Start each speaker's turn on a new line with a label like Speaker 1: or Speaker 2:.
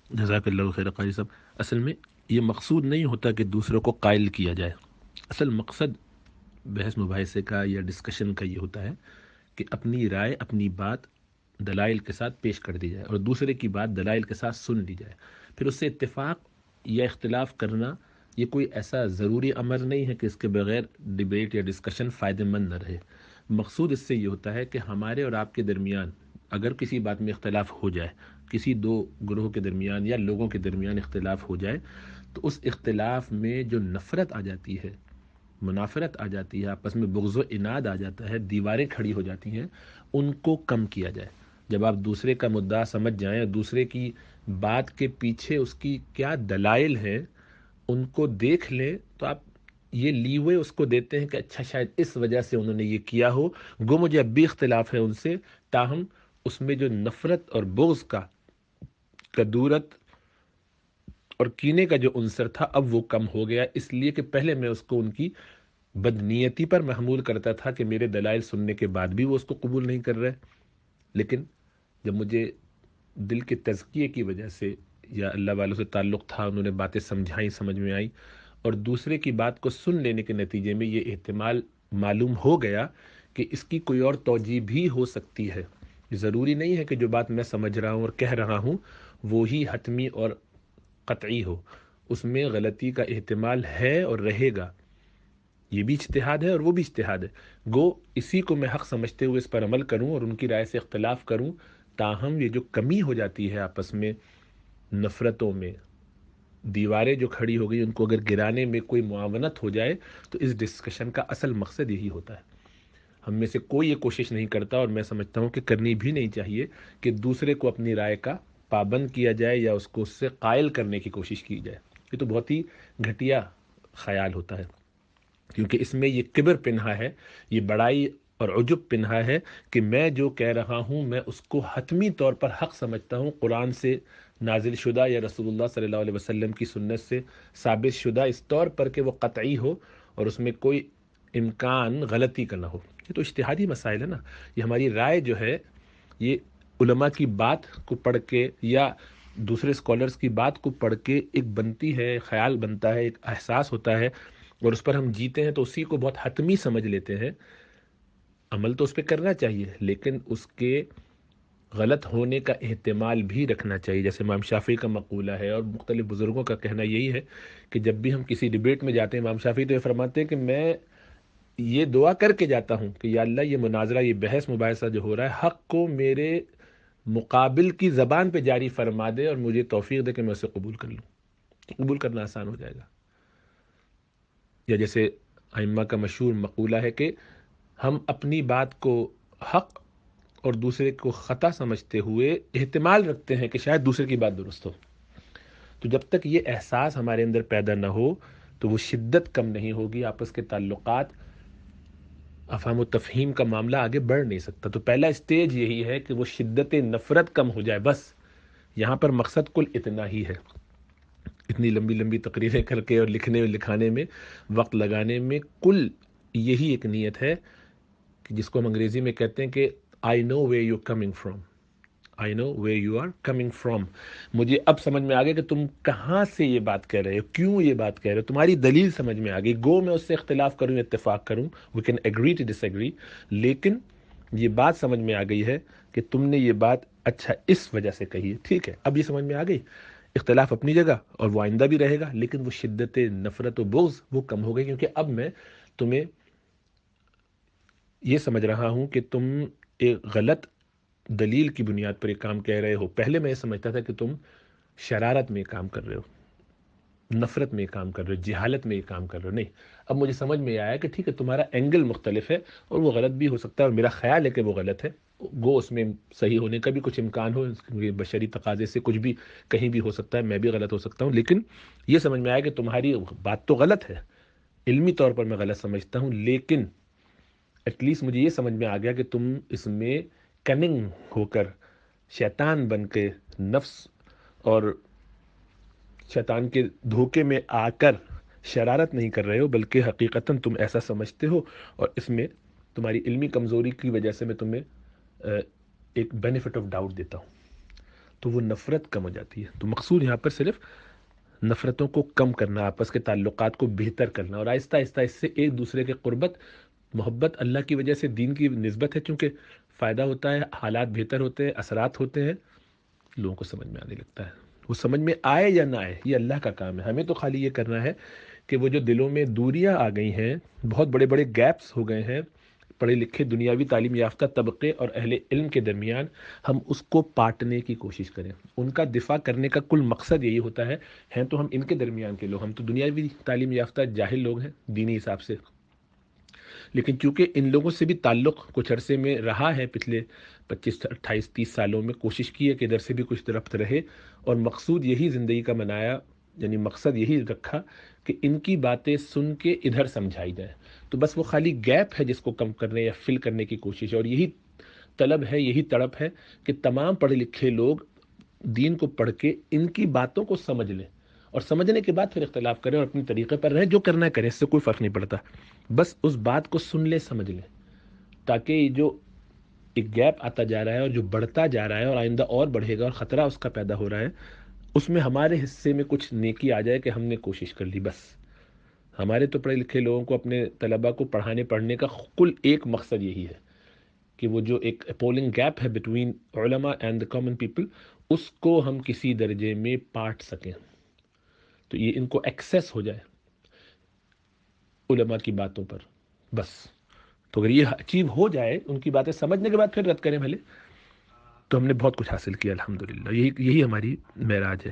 Speaker 1: جزاک اللہ خیر قاری صاحب. اصل میں یہ مقصود نہیں ہوتا کہ دوسروں کو قائل کیا جائے. اصل مقصد بحث مباحثے کا یا ڈسکشن کا یہ ہوتا ہے کہ اپنی رائے، اپنی بات دلائل کے ساتھ پیش کر دی جائے اور دوسرے کی بات دلائل کے ساتھ سن لی جائے. پھر اس سے اتفاق یا اختلاف کرنا یہ کوئی ایسا ضروری امر نہیں ہے کہ اس کے بغیر ڈبیٹ یا ڈسکشن فائدہ مند نہ رہے. مقصود اس سے یہ ہوتا ہے کہ ہمارے اور آپ کے درمیان اگر کسی بات میں اختلاف ہو جائے، کسی دو گروہ کے درمیان یا لوگوں کے درمیان اختلاف ہو جائے، تو اس اختلاف میں جو نفرت آ جاتی ہے، منافرت آ جاتی ہے، آپس میں بغض و عناد آ جاتا ہے، دیواریں کھڑی ہو جاتی ہیں، ان کو کم کیا جائے. جب آپ دوسرے کا مدعا سمجھ جائیں اور دوسرے کی بات کے پیچھے اس کی کیا دلائل ہیں ان کو دیکھ لیں، تو آپ یہ لیوے اس کو دیتے ہیں کہ اچھا شاید اس وجہ سے انہوں نے یہ کیا ہو، گو مجھے اب بھی اختلاف ہے ان سے، تاہم اس میں جو نفرت اور بغض کا کدورت اور کینے کا جو عنصر تھا اب وہ کم ہو گیا، اس لیے کہ پہلے میں اس کو ان کی بدنیتی پر محمول کرتا تھا کہ میرے دلائل سننے کے بعد بھی وہ اس کو قبول نہیں کر رہے. لیکن جب مجھے دل کے تزکیے کی وجہ سے یا اللہ والوں سے تعلق تھا، انہوں نے باتیں سمجھائیں، سمجھ میں آئی، اور دوسرے کی بات کو سن لینے کے نتیجے میں یہ احتمال معلوم ہو گیا کہ اس کی کوئی اور توجہ بھی ہو سکتی ہے. ضروری نہیں ہے کہ جو بات میں سمجھ رہا ہوں اور کہہ رہا ہوں وہی حتمی اور قطعی ہو، اس میں غلطی کا احتمال ہے اور رہے گا. یہ بھی اجتہاد ہے اور وہ بھی اجتہاد ہے. گو اسی کو میں حق سمجھتے ہوئے اس پر عمل کروں اور ان کی رائے سے اختلاف کروں، تاہم یہ جو کمی ہو جاتی ہے آپس میں نفرتوں میں، دیواریں جو کھڑی ہو گئی ان کو اگر گرانے میں کوئی معاونت ہو جائے، تو اس ڈسکشن کا اصل مقصد یہی ہوتا ہے. ہم میں سے کوئی یہ کوشش نہیں کرتا، اور میں سمجھتا ہوں کہ کرنی بھی نہیں چاہیے، کہ دوسرے کو اپنی رائے کا پابند کیا جائے یا اس کو اس سے قائل کرنے کی کوشش کی جائے. یہ تو بہت ہی گھٹیا خیال ہوتا ہے، کیونکہ اس میں یہ کبر پنہا ہے، یہ بڑائی اور عجب پنہا ہے کہ میں جو کہہ رہا ہوں میں اس کو حتمی طور پر حق سمجھتا ہوں، قرآن سے نازل شدہ یا رسول اللہ صلی اللہ علیہ وسلم کی سنت سے ثابت شدہ اس طور پر کہ وہ قطعی ہو اور اس میں کوئی امکان غلطی کا نہ ہو. یہ تو اجتہادی مسائل ہے نا. یہ ہماری رائے جو ہے یہ علماء کی بات کو پڑھ کے یا دوسرے اسکالرس کی بات کو پڑھ کے ایک بنتی ہے، خیال بنتا ہے، ایک احساس ہوتا ہے، اور اس پر ہم جیتے ہیں تو اسی کو بہت حتمی سمجھ لیتے ہیں. عمل تو اس پہ کرنا چاہیے، لیکن اس کے غلط ہونے کا احتمال بھی رکھنا چاہیے. جیسے امام شافعی کا مقولہ ہے اور مختلف بزرگوں کا کہنا یہی ہے کہ جب بھی ہم کسی ڈیبیٹ میں جاتے ہیں، امام شافعی تو یہ فرماتے ہیں کہ میں یہ دعا کر کے جاتا ہوں کہ یا اللہ یہ مناظرہ، یہ بحث مباحثہ جو ہو رہا ہے، حق کو میرے مقابل کی زبان پہ جاری فرما دے اور مجھے توفیق دے کہ میں اسے قبول کر لوں. تو قبول کرنا آسان ہو جائے گا. یا جیسے ائمہ کا مشہور مقولہ ہے کہ ہم اپنی بات کو حق اور دوسرے کو خطا سمجھتے ہوئے احتمال رکھتے ہیں کہ شاید دوسرے کی بات درست ہو. تو جب تک یہ احساس ہمارے اندر پیدا نہ ہو تو وہ شدت کم نہیں ہوگی، آپس کے تعلقات، افہام و تفہیم کا معاملہ آگے بڑھ نہیں سکتا. تو پہلا اسٹیج یہی ہے کہ وہ شدت نفرت کم ہو جائے. بس یہاں پر مقصد کل اتنا ہی ہے. اتنی لمبی لمبی تقریریں کر کے اور لکھنے اور لکھانے میں وقت لگانے میں کل یہی ایک نیت ہے کہ جس کو ہم انگریزی میں کہتے ہیں کہ I know where you're coming from. I know where you are coming from. مجھے اب سمجھ میں آ گیا کہ تم کہاں سے یہ بات کہہ رہے ہو، کیوں یہ بات کہہ رہے ہو، تمہاری دلیل سمجھ میں آ گئی. گو میں اس سے اختلاف کروں یا اتفاق کروں، we can agree to disagree، لیکن یہ بات سمجھ میں آ گئی ہے کہ تم نے یہ بات اچھا اس وجہ سے کہی ہے. ٹھیک ہے، اب یہ سمجھ میں آ گئی. اختلاف اپنی جگہ اور وہ آئندہ بھی رہے گا، لیکن وہ شدت نفرت و بغض وہ کم ہو گئی، کیونکہ اب میں تمہیں یہ سمجھ رہا ہوں کہ تم ایک غلط دلیل کی بنیاد پر ایک کام کہہ رہے ہو. پہلے میں یہ سمجھتا تھا کہ تم شرارت میں کام کر رہے ہو، نفرت میں کام کر رہے ہو، جہالت میں کام کر رہے ہو. نہیں، اب مجھے سمجھ میں آیا کہ ٹھیک ہے تمہارا اینگل مختلف ہے اور وہ غلط بھی ہو سکتا ہے، اور میرا خیال ہے کہ وہ غلط ہے. گو اس میں صحیح ہونے کا بھی کچھ امکان ہو، بشری تقاضے سے کچھ بھی کہیں بھی ہو سکتا ہے، میں بھی غلط ہو سکتا ہوں. لیکن یہ سمجھ میں آیا کہ تمہاری بات تو غلط ہے، علمی طور پر میں غلط سمجھتا ہوں، لیکن ایٹ لیسٹ مجھے یہ سمجھ میں آ گیا کہ تم اس میں کننگ ہو کر، شیطان بن کے، نفس اور شیطان کے دھوکے میں آ کر شرارت نہیں کر رہے ہو، بلکہ حقیقتاً تم ایسا سمجھتے ہو، اور اس میں تمہاری علمی کمزوری کی وجہ سے میں تمہیں ایک بینیفٹ آف ڈاؤٹ دیتا ہوں. تو وہ نفرت کم ہو جاتی ہے. تو مقصود یہاں پر صرف نفرتوں کو کم کرنا، آپس کے تعلقات کو بہتر کرنا، اور آہستہ آہستہ اس سے ایک دوسرے کے قربت محبت اللہ کی وجہ سے دین کی نسبت ہے، چونکہ فائدہ ہوتا ہے، حالات بہتر ہوتے ہیں، اثرات ہوتے ہیں، لوگوں کو سمجھ میں آنے لگتا ہے. وہ سمجھ میں آئے یا نہ آئے یہ اللہ کا کام ہے. ہمیں تو خالی یہ کرنا ہے کہ وہ جو دلوں میں دوریاں آ گئی ہیں، بہت بڑے بڑے گیپس ہو گئے ہیں پڑھے لکھے دنیاوی تعلیم یافتہ طبقے اور اہل علم کے درمیان، ہم اس کو پاٹنے کی کوشش کریں. ان کا دفاع کرنے کا کل مقصد یہی ہوتا ہے. ہیں تو ہم ان کے درمیان کے لوگ، ہم تو دنیاوی تعلیم یافتہ جاہل لوگ ہیں دینی حساب سے، لیکن چونکہ ان لوگوں سے بھی تعلق کچھ عرصے میں رہا ہے، پچھلے 25 28 30 سالوں میں کوشش کی ہے کہ ادھر سے بھی کچھ ربط رہے، اور مقصود یہی زندگی کا بنایا، یعنی مقصد یہی رکھا کہ ان کی باتیں سن کے ادھر سمجھائی جائے. تو بس وہ خالی گیپ ہے جس کو کم کرنے یا فل کرنے کی کوشش ہے، اور یہی طلب ہے، یہی تڑپ ہے کہ تمام پڑھے لکھے لوگ دین کو پڑھ کے ان کی باتوں کو سمجھ لیں، اور سمجھنے کے بعد پھر اختلاف کریں اور اپنے طریقے پر رہیں، جو کرنا ہے کریں، اس سے کوئی فرق نہیں پڑتا. بس اس بات کو سن لیں، سمجھ لیں، تاکہ یہ جو ایک گیپ آتا جا رہا ہے اور جو بڑھتا جا رہا ہے اور آئندہ اور بڑھے گا اور خطرہ اس کا پیدا ہو رہا ہے، اس میں ہمارے حصے میں کچھ نیکی آ جائے کہ ہم نے کوشش کر لی. بس ہمارے تو پڑھے لکھے لوگوں کو، اپنے طلباء کو پڑھنے کا کل ایک مقصد یہی ہے کہ وہ جو ایک اپولنگ گیپ ہے بٹوین علماء اینڈ دا کامن پیپل، اس کو ہم کسی درجے میں پاٹ سکیں، تو یہ ان کو ایکسیس ہو جائے علماء کی باتوں پر. بس تو اگر یہ اچیو ہو جائے، ان کی باتیں سمجھنے کے بعد پھر رد کریں بھلے، تو ہم نے بہت کچھ حاصل کیا الحمدللہ. یہی ہماری معراج ہے.